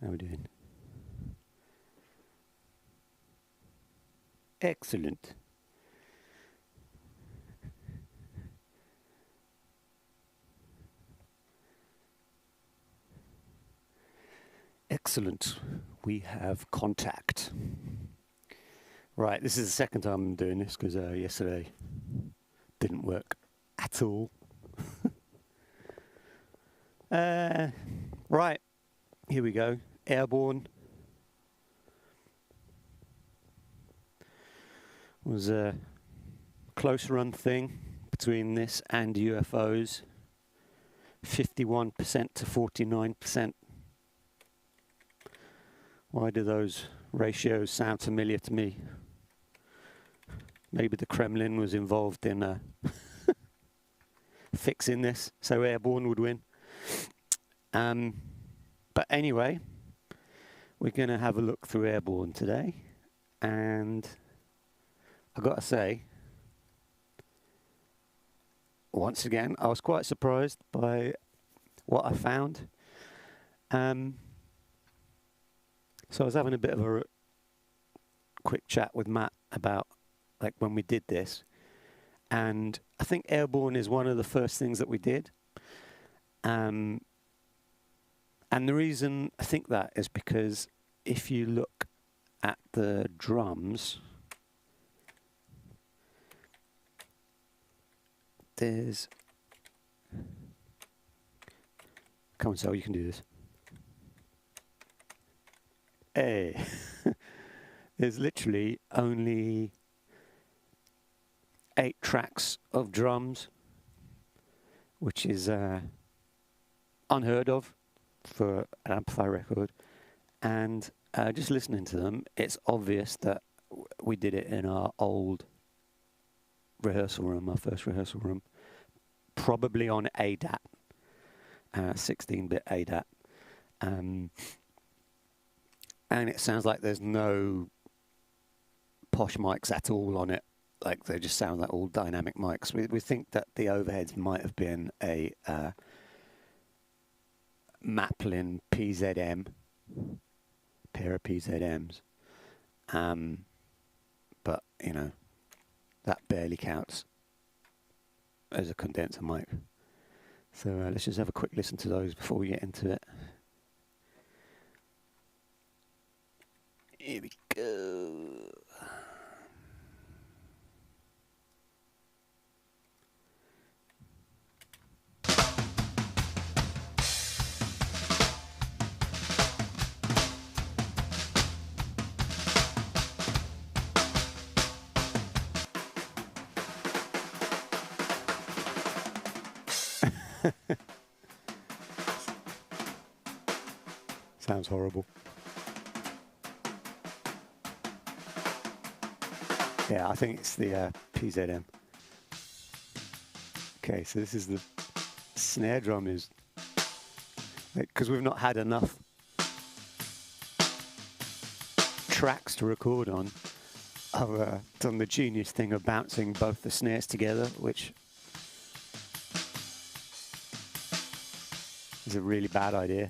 How are we doing? Excellent. Excellent. We have contact. Right, this is the second time I'm doing this because yesterday didn't work at all. Right, here we go. Airborne was a close run thing between this and UFOs. 51% to 49%. Why do those ratios sound familiar to me? Maybe the Kremlin was involved in fixing this, so Airborne would win. But anyway, we're going to have a look through Airborne today, and I've got to say, once again, I was quite surprised by what I found. So I was having a bit of a quick chat with Matt about like when we did this, and I think Airborne is one of the first things that we did. And the reason I think that is because if you look at the drums, there's... Come on, Sal, you can do this. Hey. There's literally only 8 tracks of drums, which is unheard of for an Amplifier record. And just listening to them, it's obvious that we did it in our old rehearsal room, our first rehearsal room, probably on ADAT, 16-bit ADAT. And it sounds like there's no posh mics at all on it. Like they just sound like all dynamic mics. We think that the overheads might have been a Maplin PZM, pair of PZMs. But, you know, that barely counts as a condenser mic. So let's just have a quick listen to those before we get into it. Here we go. Sounds horrible. Yeah, I think it's the PZM. Okay, so this is the snare drum is, because we've not had enough tracks to record on, I've done the genius thing of bouncing both the snares together, which is a really bad idea.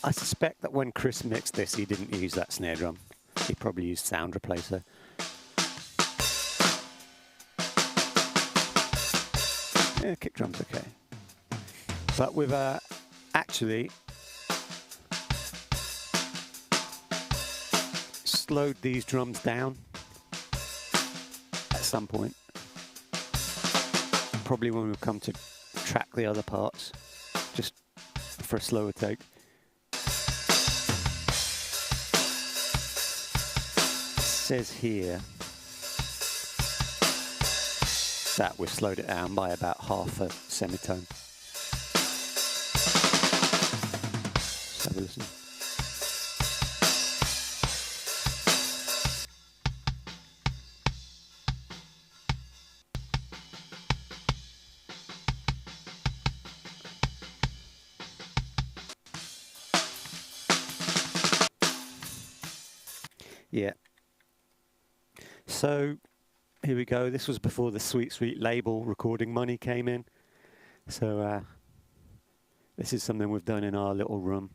I suspect that when Chris mixed this, he didn't use that snare drum. He probably used Sound Replacer. Yeah, kick drum's okay. But we've actually slowed these drums down at some point. Probably when we come to track the other parts, just for a slower take. Says here that we've slowed it down by about half a semitone. Let's have a listen. Yeah. So here we go. This was before the Sweet Sweet label recording money came in. So this is something we've done in our little room.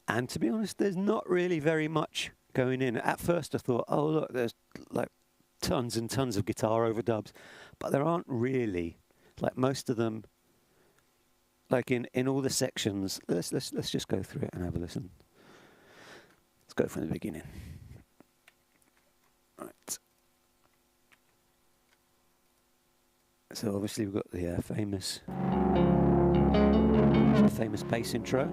And to be honest, there's not really very much going in. At first I thought, oh look, there's like tons and tons of guitar overdubs, but there aren't really. Like most of them, like in all the sections, let's just go through it and have a listen. Let's go from the beginning. Right. So obviously we've got the famous bass intro.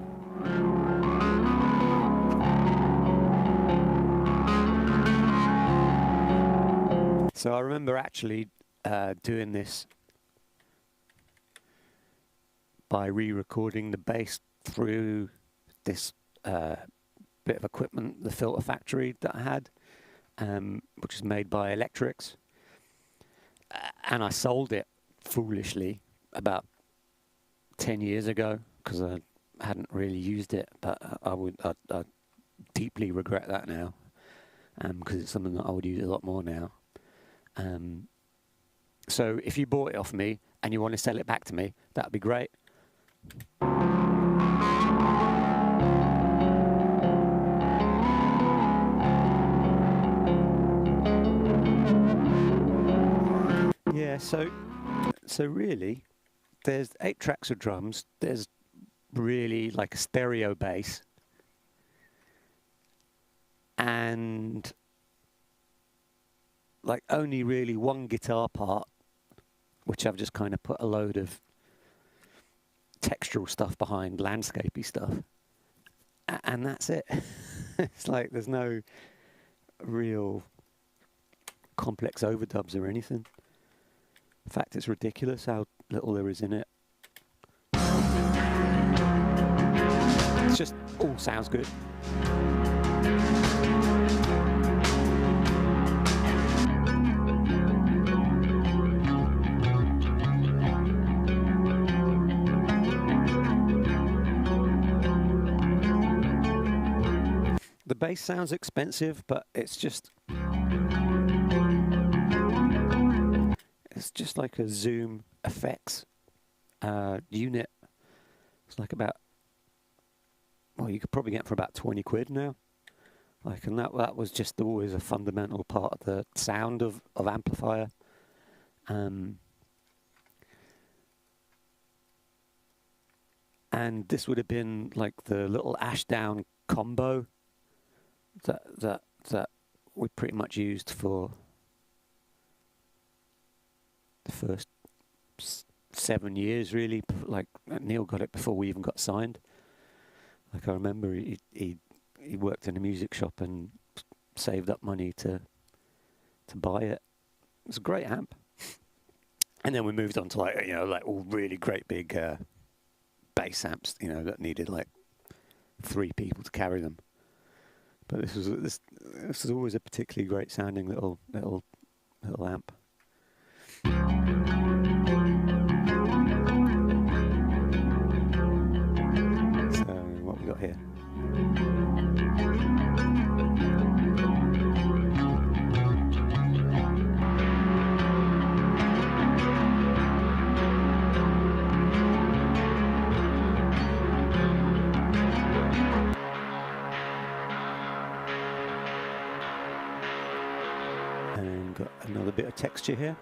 So I remember actually doing this by re-recording the bass through this bit of equipment, the filter factory that I had, which is made by Electrics, and I sold it foolishly about 10 years ago because I hadn't really used it, but I deeply regret that now, because it's something that I would use a lot more now. So if you bought it off me and you want to sell it back to me, that would be great. Yeah, so really, there's 8 tracks of drums. There's really like a stereo bass, and like only really one guitar part, which I've just kind of put a load of textural stuff behind, landscapey stuff, and that's it. It's like there's no real complex overdubs or anything. In fact, it's ridiculous how little there is in it. It just all sounds good. The bass sounds expensive, but it's just like a Zoom effects unit. It's like about, well, you could probably get for about 20 quid now. Like, and that was just always a fundamental part of the sound of Amplifier. And this would have been like the little Ashdown combo that we pretty much used for the first 7 years, really. Like Neil got it before we even got signed. Like I remember he worked in a music shop and saved up money to buy it. It was a great amp. And then we moved on to like, you know, like all really great big bass amps, you know, that needed like 3 people to carry them. But this was always a particularly great sounding little amp. So what we got here? And got another bit of texture here.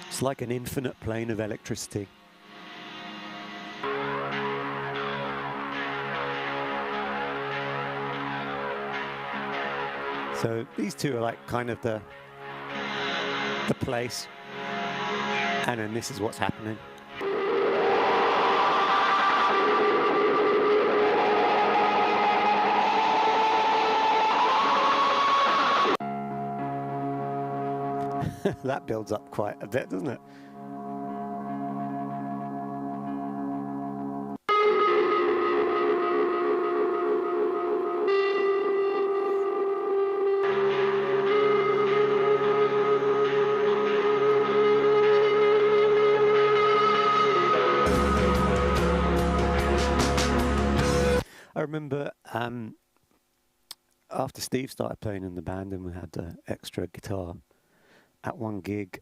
It's like an infinite plane of electricity. So these two are like kind of the place, and then this is what's happening. That builds up quite a bit, doesn't it? I remember after Steve started playing in the band and we had extra guitar at one gig,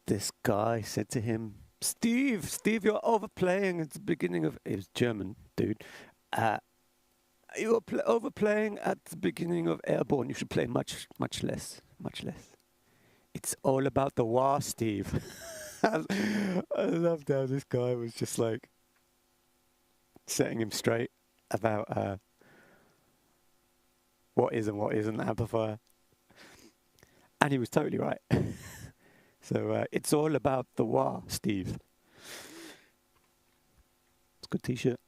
this guy said to him, Steve, you're overplaying at the beginning of... It was German, dude. You're overplaying at the beginning of Airborne. You should play much less. It's all about the wah, Steve. I loved how this guy was just like setting him straight about what is and what isn't Amplifier. And he was totally right. So it's all about the wah, Steve. It's a good t-shirt.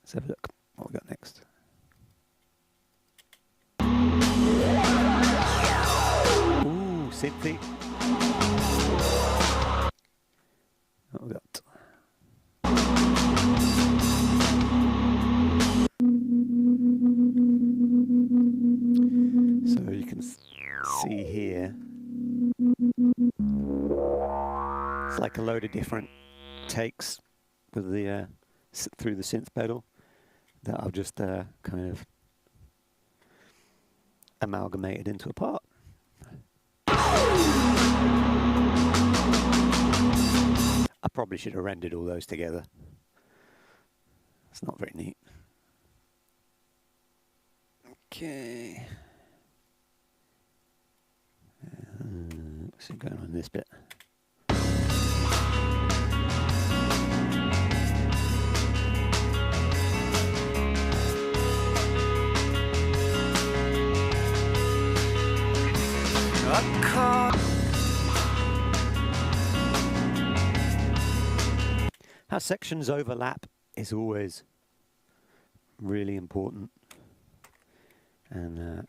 Let's have a look what we got next. Ooh, synthy. What we got? So you can see here, it's like a load of different takes with the through the synth pedal that I've just kind of amalgamated into a part. I probably should have rendered all those together. It's not very neat. Okay. What's going on in this bit? How sections overlap is always really important, and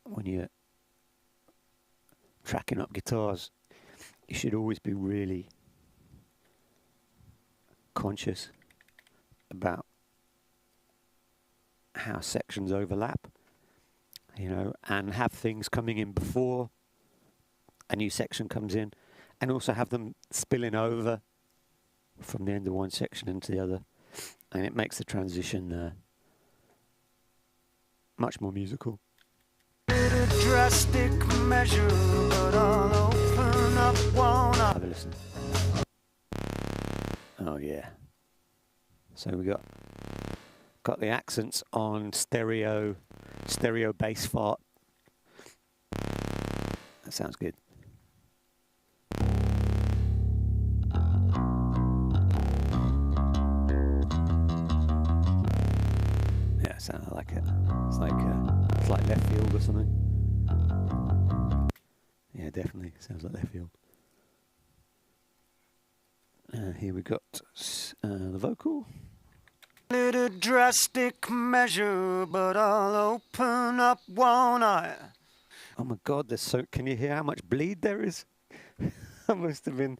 when you're tracking up guitars, you should always be really conscious about how sections overlap, you know, and have things coming in before a new section comes in, and also have them spilling over from the end of one section into the other, and it makes the transition much more musical. Drastic measure, but I'll open up one eye. Have a listen. Oh yeah. So we got the accents on stereo bass fart. That sounds good. Yeah, it sounded like it. It's like left field or something. Yeah, definitely sounds like left field. Here we got the vocal. Little drastic measure, but I'll open up one eye. Oh my God! There's so. Can you hear how much bleed there is? I must have been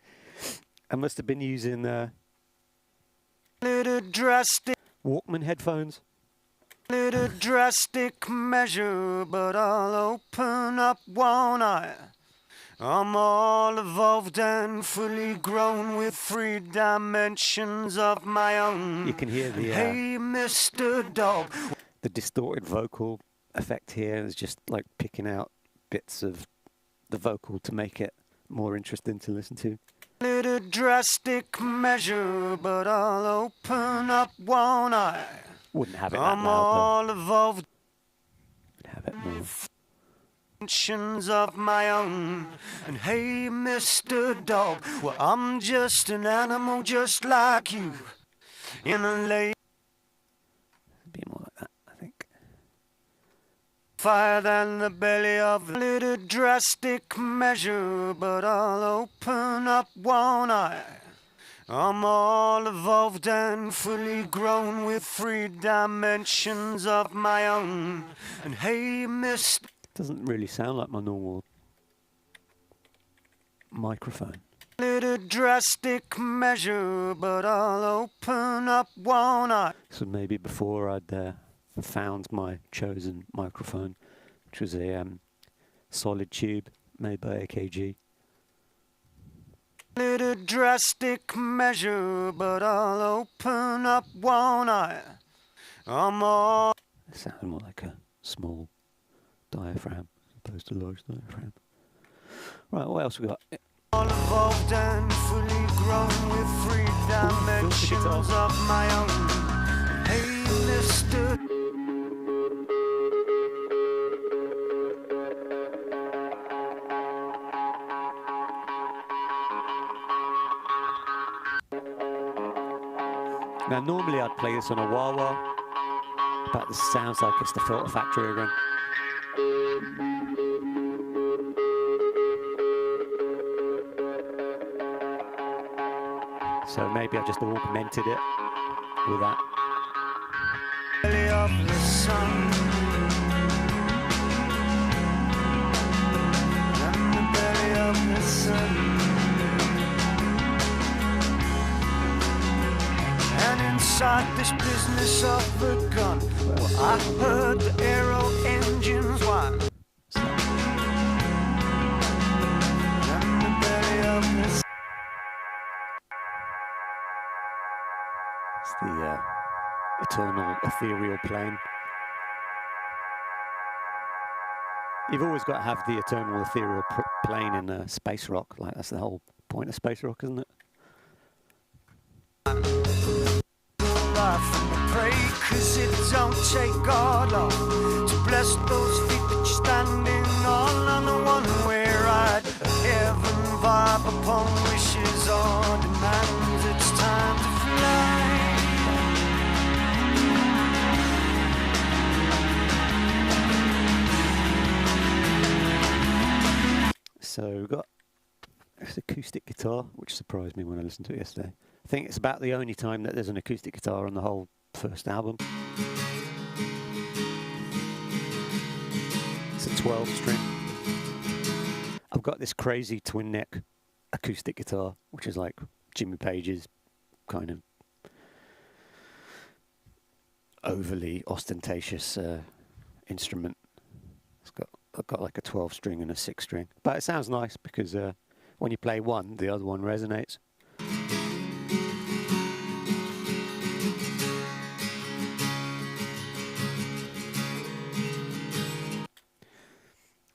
using little drastic Walkman headphones. Little drastic measure, but I'll open up one eye. I'm all evolved and fully grown with 3 dimensions of my own. You can hear the hey, Mr. Dog. The distorted vocal effect here is just like picking out bits of the vocal to make it more interesting to listen to. Little drastic measure, but I'll open up one eye. Wouldn't have it that I'm loud, all evolved. Have it more. Of my own, and hey, Mr. Dog, well, I'm just an animal just like you. In a lake. Be more like that, I think. Fire than the belly of a little drastic measure, but I'll open up one eye. I'm all evolved and fully grown with 3 dimensions of my own. And hey, Mr. Doesn't really sound like my normal microphone. Little drastic measure, but I'll open up one eye. So maybe before I'd found my chosen microphone, which was a solid tube made by AKG. A drastic measure, but I'll open up one eye. I'm all. It sounds more like a small diaphragm as opposed to a large diaphragm. Right, what else we got? All evolved and fully grown with three dimensions of my own. Hey, Mr. Now, normally I'd play this on a wah-wah, but this sounds like it's the filter factory again. So maybe I just augmented it with that. Belly of the sun, and the belly of the sun, and inside this business of the gun, well, I heard the aero engines whine. And the belly of the sun. It's the eternal ethereal plane. You've always got to have the eternal ethereal plane in space rock. Like, that's the whole point of space rock, isn't it? Pray, 'cause it don't take God long to bless those feet that you're standing on the one-way ride. A heaven vibe upon wishes or demands. It's time to fly. So we've got this acoustic guitar, which surprised me when I listened to it yesterday. I think it's about the only time that there's an acoustic guitar on the whole first album. It's a 12 string. I've got this crazy twin neck acoustic guitar, which is like Jimmy Page's kind of overly ostentatious instrument. I've got like a 12 string and a 6 string, but it sounds nice because when you play one, the other one resonates.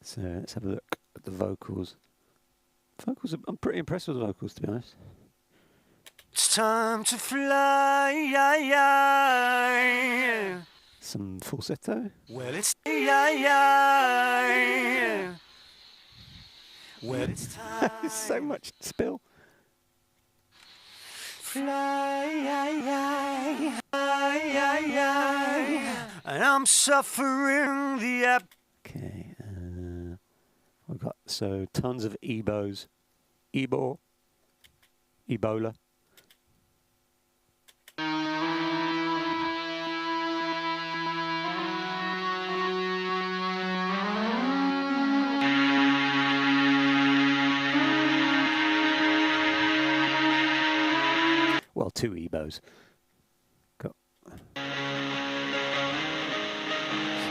So let's have a look at the vocals. I'm pretty impressed with the vocals, to be honest. It's time to fly. Some falsetto. Well, it's well, it's time. There's so much spill. Fly, and I'm suffering the Okay, we've got so tons of ebos, Ebola. Well, 2 ebos. Got.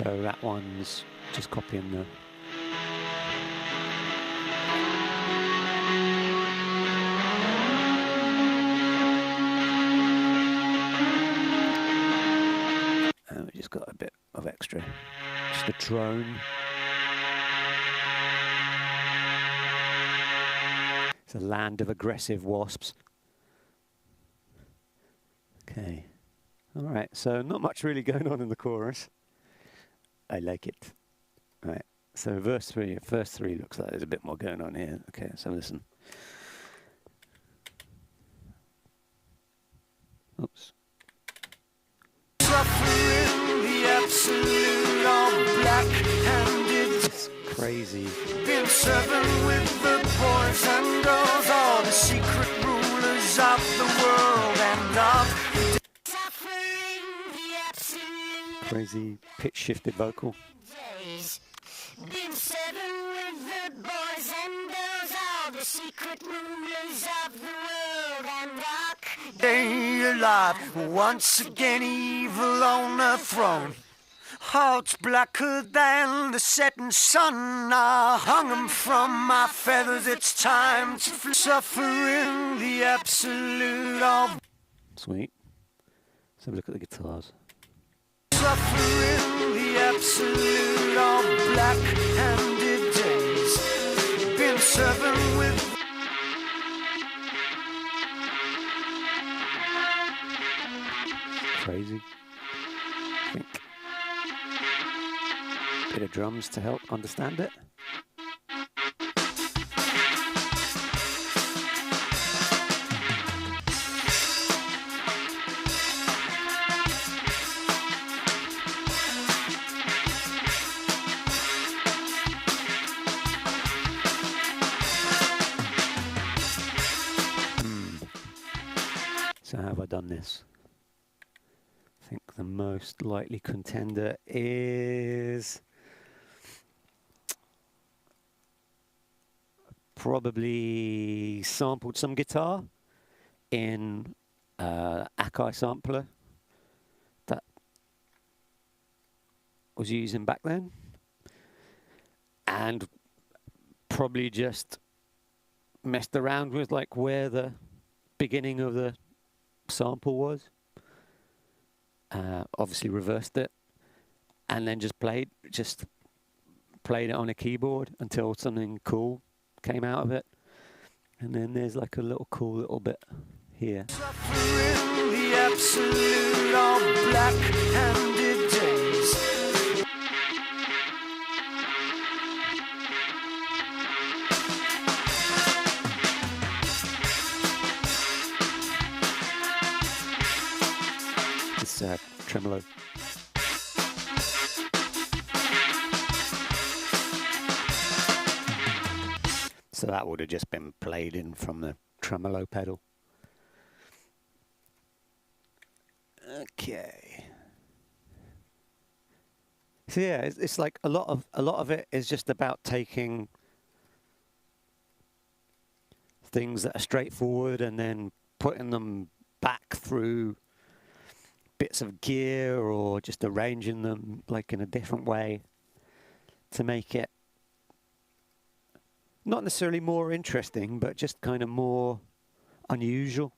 So that one's just copying the. And we just got a bit of extra. Just a drone. It's a land of aggressive wasps. Okay, all right, so not much really going on in the chorus. I like it. All right, so verse 3, first 3 looks like there's a bit more going on here. Okay, so listen. Oops. suffering, the absolute all black-handed. It's crazy. Been serving with the boys and girls, all the secret rulers of the world and of Crazy pitch-shifted vocal. Been serving with the boys and girls, all the secret rulers of the world and rock. Day alive, once again evil on the throne. Hearts blacker than the setting sun. I hung 'em from my feathers. It's time to suffering the absolute of. Sweet. Let's have a look at the guitars. Suffering the absolute of black-handed days. Been serving with. Crazy. I think. Bit of drums to help understand it. So how have I done this? I think the most likely contender is probably sampled some guitar in Akai sampler that was using back then, and probably just messed around with like where the beginning of the sample was. Obviously reversed it, and then just played it on a keyboard until something cool came out of it. And then there's like a little cool little bit here. Suffering the absolute of black-handed days. This tremolo. So that would have just been played in from the tremolo pedal. Okay. So yeah, it's like a lot of it is just about taking things that are straightforward and then putting them back through bits of gear or just arranging them like in a different way to make it not necessarily more interesting, but just kind of more unusual,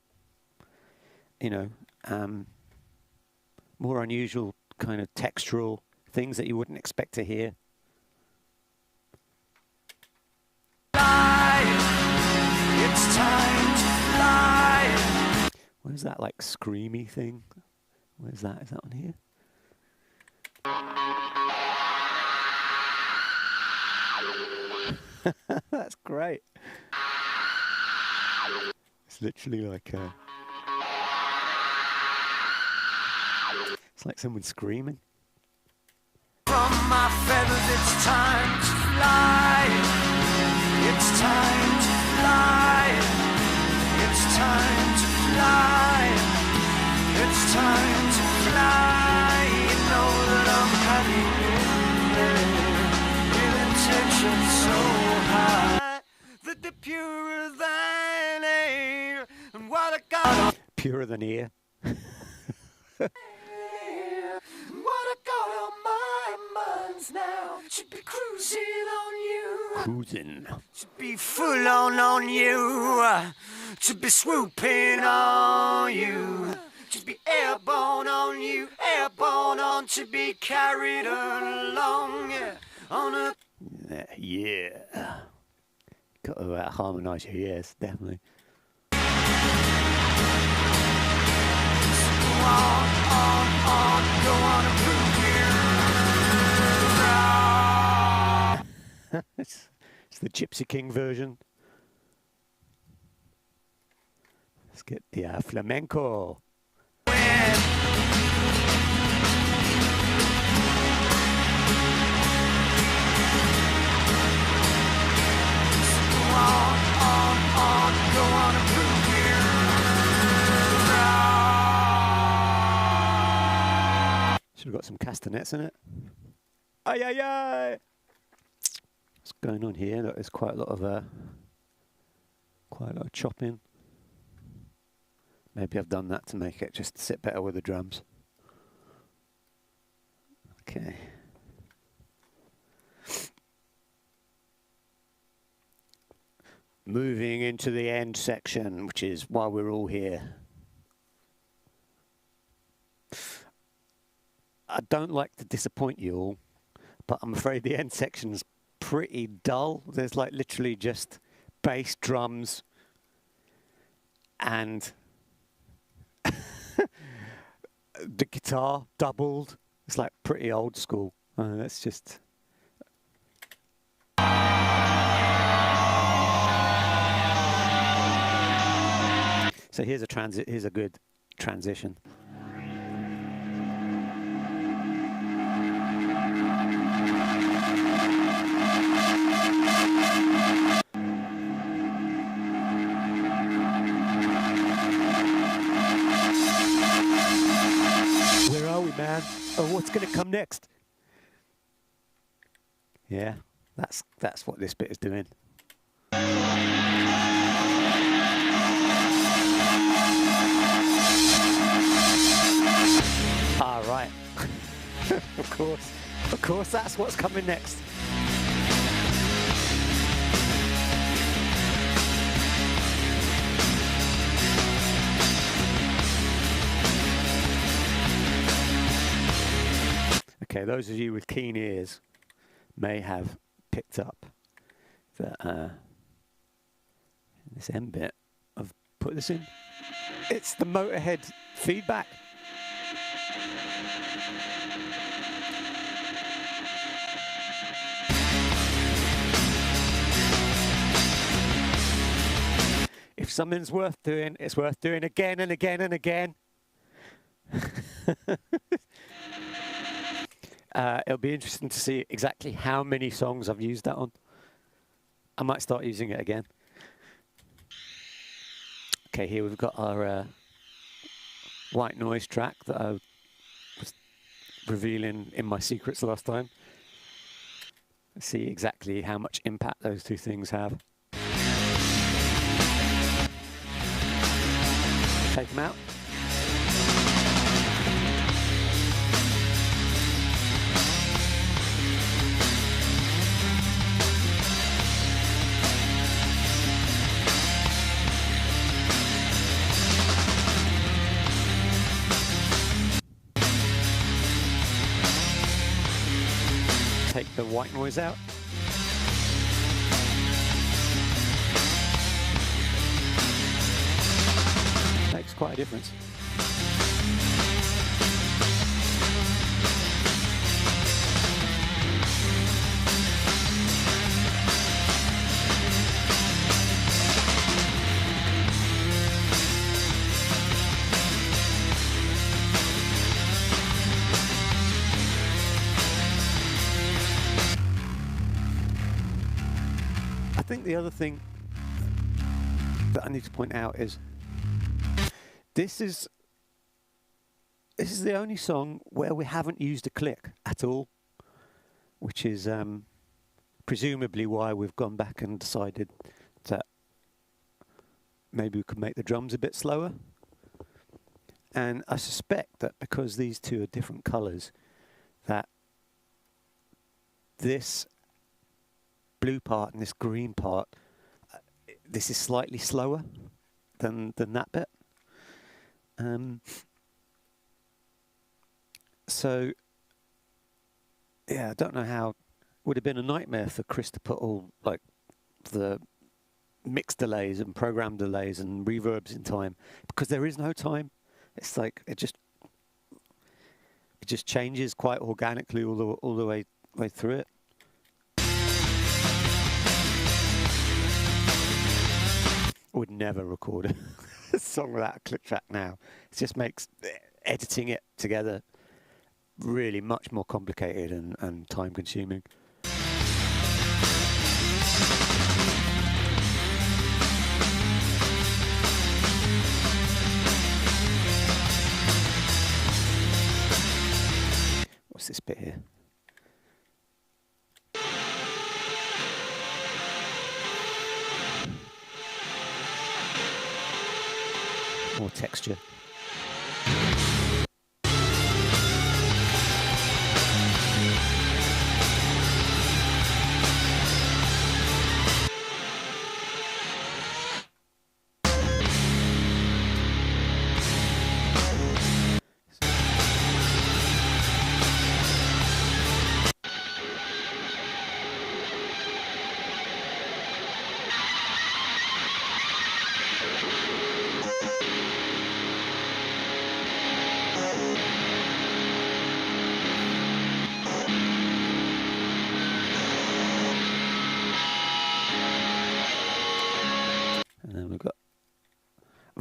you know, more unusual kind of textural things that you wouldn't expect to hear. It's time to fly. Where's that like screamy thing? Where's that? Is that on here? That's great. It's literally like a... It's like someone screaming. From my feathers, it's time to fly. It's time to fly. It's time to fly. It's time to fly. You know that I'm coming with intention so high that the purer thine air and what I got. Purer than ear. What I got on my minds now should be cruising on you. Cruising. Should be full on you. Should be swooping on you. Should be airborne on you. Airborne on to be carried along on a. Yeah. Got to harmonise your ears, definitely. Go on and prove me. It's the Gypsy King version. Let's get the flamenco. Go on and prove me. Should have got some castanets in it. Ay, ay, ay! What's going on here? Look, there's quite a lot of chopping. Maybe I've done that to make it just sit better with the drums. Okay. Moving into the end section, which is why we're all here. I don't like to disappoint you all, but I'm afraid the end section's pretty dull. There's like literally just bass, drums, and the guitar doubled. It's like pretty old school. That's just... So here's a good transition. Where are we, man? Oh, what's going to come next? Yeah, that's what this bit is doing. Ah, right. Of course, that's what's coming next. Okay, those of you with keen ears may have picked up that this end bit, I've put this in. It's the Motorhead feedback. If something's worth doing, it's worth doing again and again and again. It'll be interesting to see exactly how many songs I've used that on. I might start using it again. Okay, here we've got our white noise track that I was revealing in my secrets last time. Let's see exactly how much impact those two things have. Take them out. Take the white noise out. Makes quite a difference. I think the other thing that I need to point out is this is the only song where we haven't used a click at all, which is presumably why we've gone back and decided that maybe we could make the drums a bit slower. And I suspect that because these two are different colours, that this blue part and this green part, this is slightly slower than that bit. So yeah, I don't know how. Would have been a nightmare for Chris to put all like the mix delays and program delays and reverbs in time, because there is no time. It's like it just changes quite organically all the way through it. Would never record a song without a click track now. It just makes editing it together really much more complicated and time consuming. What's this bit here? More texture.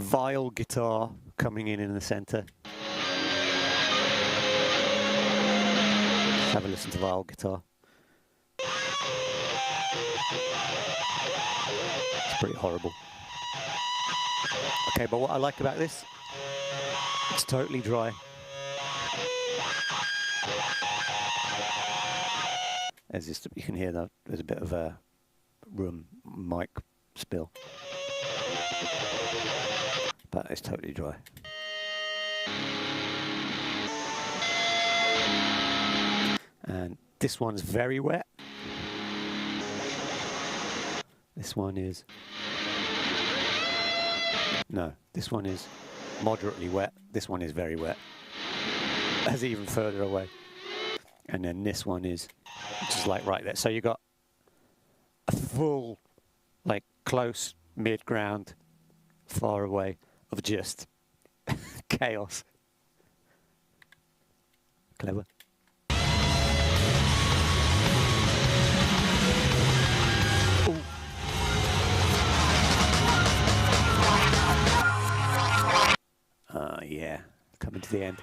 viol guitar coming in the center. Let's have a listen to viol guitar. It's pretty horrible. Okay, but what I like about this, it's totally dry. There's just, you can hear that there's a bit of a room mic spill, but it's totally dry. And this one's very wet. This one is, no, this one is moderately wet. This one is very wet. That's even further away. And then this one is just like right there. So you got a full, like close, mid-ground, far away of just chaos. Clever. Ooh. Yeah, coming to the end.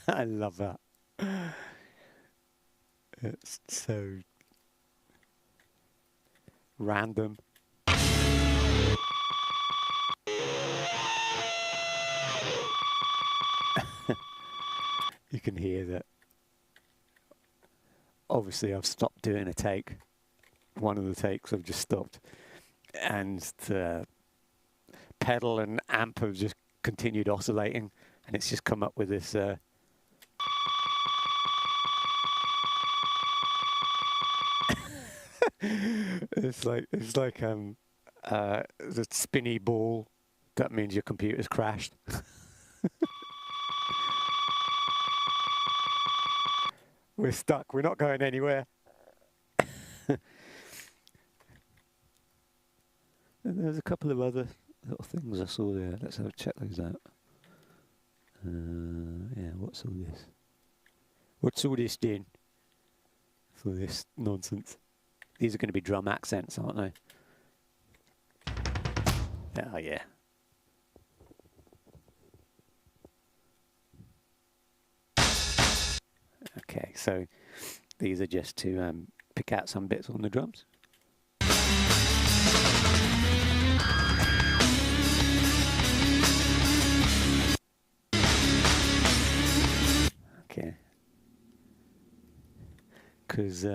I love that. It's so random. You can hear that. Obviously, I've stopped doing a take. One of the takes I've just stopped. And the pedal and amp have just continued oscillating. And it's just come up with this... it's like the spinny ball. That means your computer's crashed. We're stuck. We're not going anywhere. And there's a couple of other little things I saw there. Let's have a check those out. Yeah, what's all this? What's all this doing? For this nonsense. These are going to be drum accents, aren't they? Oh, yeah. Okay, so these are just to pick out some bits on the drums. Okay. Because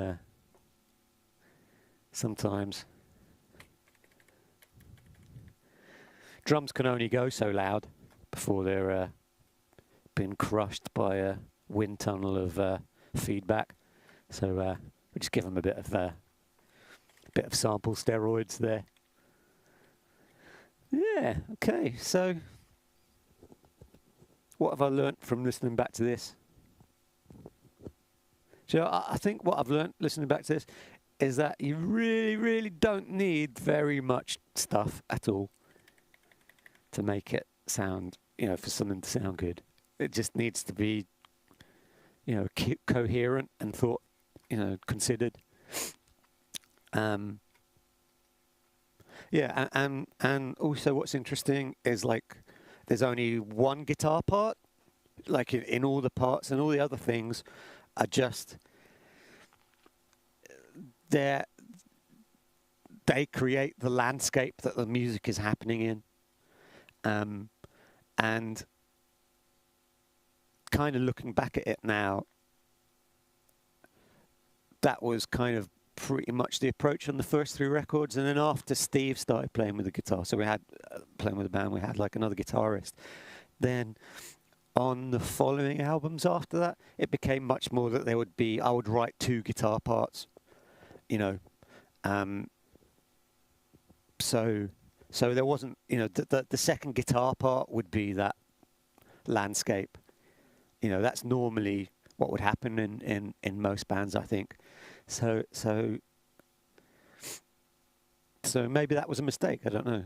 sometimes drums can only go so loud before they're been crushed by a wind tunnel of feedback. So we just give them a bit of sample steroids there. Yeah. Okay. So what have I learnt from listening back to this? So I think what I've learnt listening back to this is that you really, really don't need very much stuff at all to make it sound, for something to sound good. It just needs to be, coherent and thought, considered. Yeah, and also what's interesting is like there's only one guitar part, like in all the parts, and all the other things are just they create the landscape that the music is happening in, and kind of looking back at it now, that was kind of pretty much the approach on the first 3 records. And then after Steve started playing with the guitar, so we had playing with the band, we had like another guitarist. Then on the following albums after that, it became much more that there would be, I would write 2 guitar parts, so there wasn't, the second guitar part would be that landscape. That's normally what would happen in most bands, I think. So maybe that was a mistake. I don't know.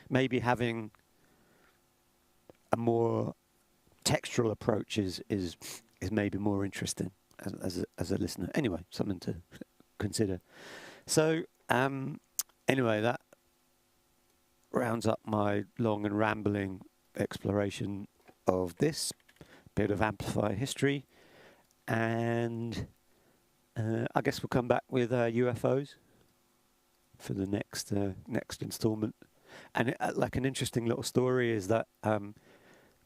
Maybe having a more textural approach is maybe more interesting as a listener. Anyway, something to consider. So anyway, that rounds up my long and rambling exploration of this bit of Amplifier history, and I guess we'll come back with UFOs for the next instalment. And like an interesting little story is that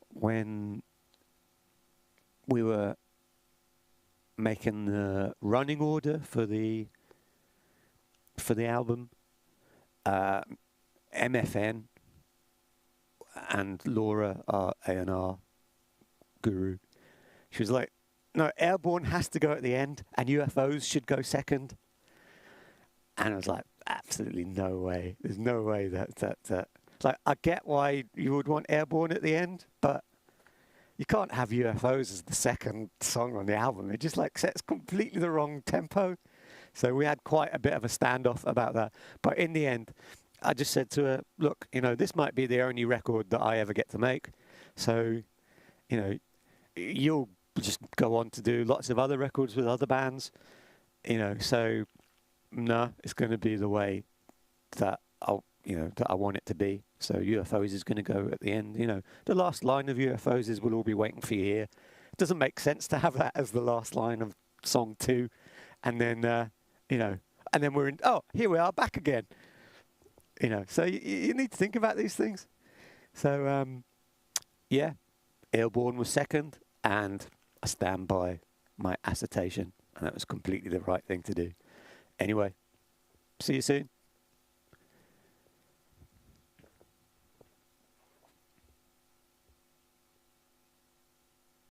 when we were making the running order for the album, MFN and Laura, our A&R guru, she was like, no, Airborne has to go at the end and UFOs should go second. And I was like, absolutely no way. There's no way that. Like, I get why you would want Airborne at the end, but you can't have UFOs as the second song on the album. It just like sets completely the wrong tempo. So we had quite a bit of a standoff about that. But in the end, I just said to her, look, this might be the only record that I ever get to make. So, you'll just go on to do lots of other records with other bands. So no, it's going to be the way that that I want it to be. So UFOs is going to go at the end. The last line of UFOs is "We'll all be waiting for you here." It doesn't make sense to have that as the last line of song 2, and then and then we're in. Oh, here we are back again. So you need to think about these things. So yeah, Airborne was second, and I stand by my assertion, and that was completely the right thing to do. Anyway, see you soon.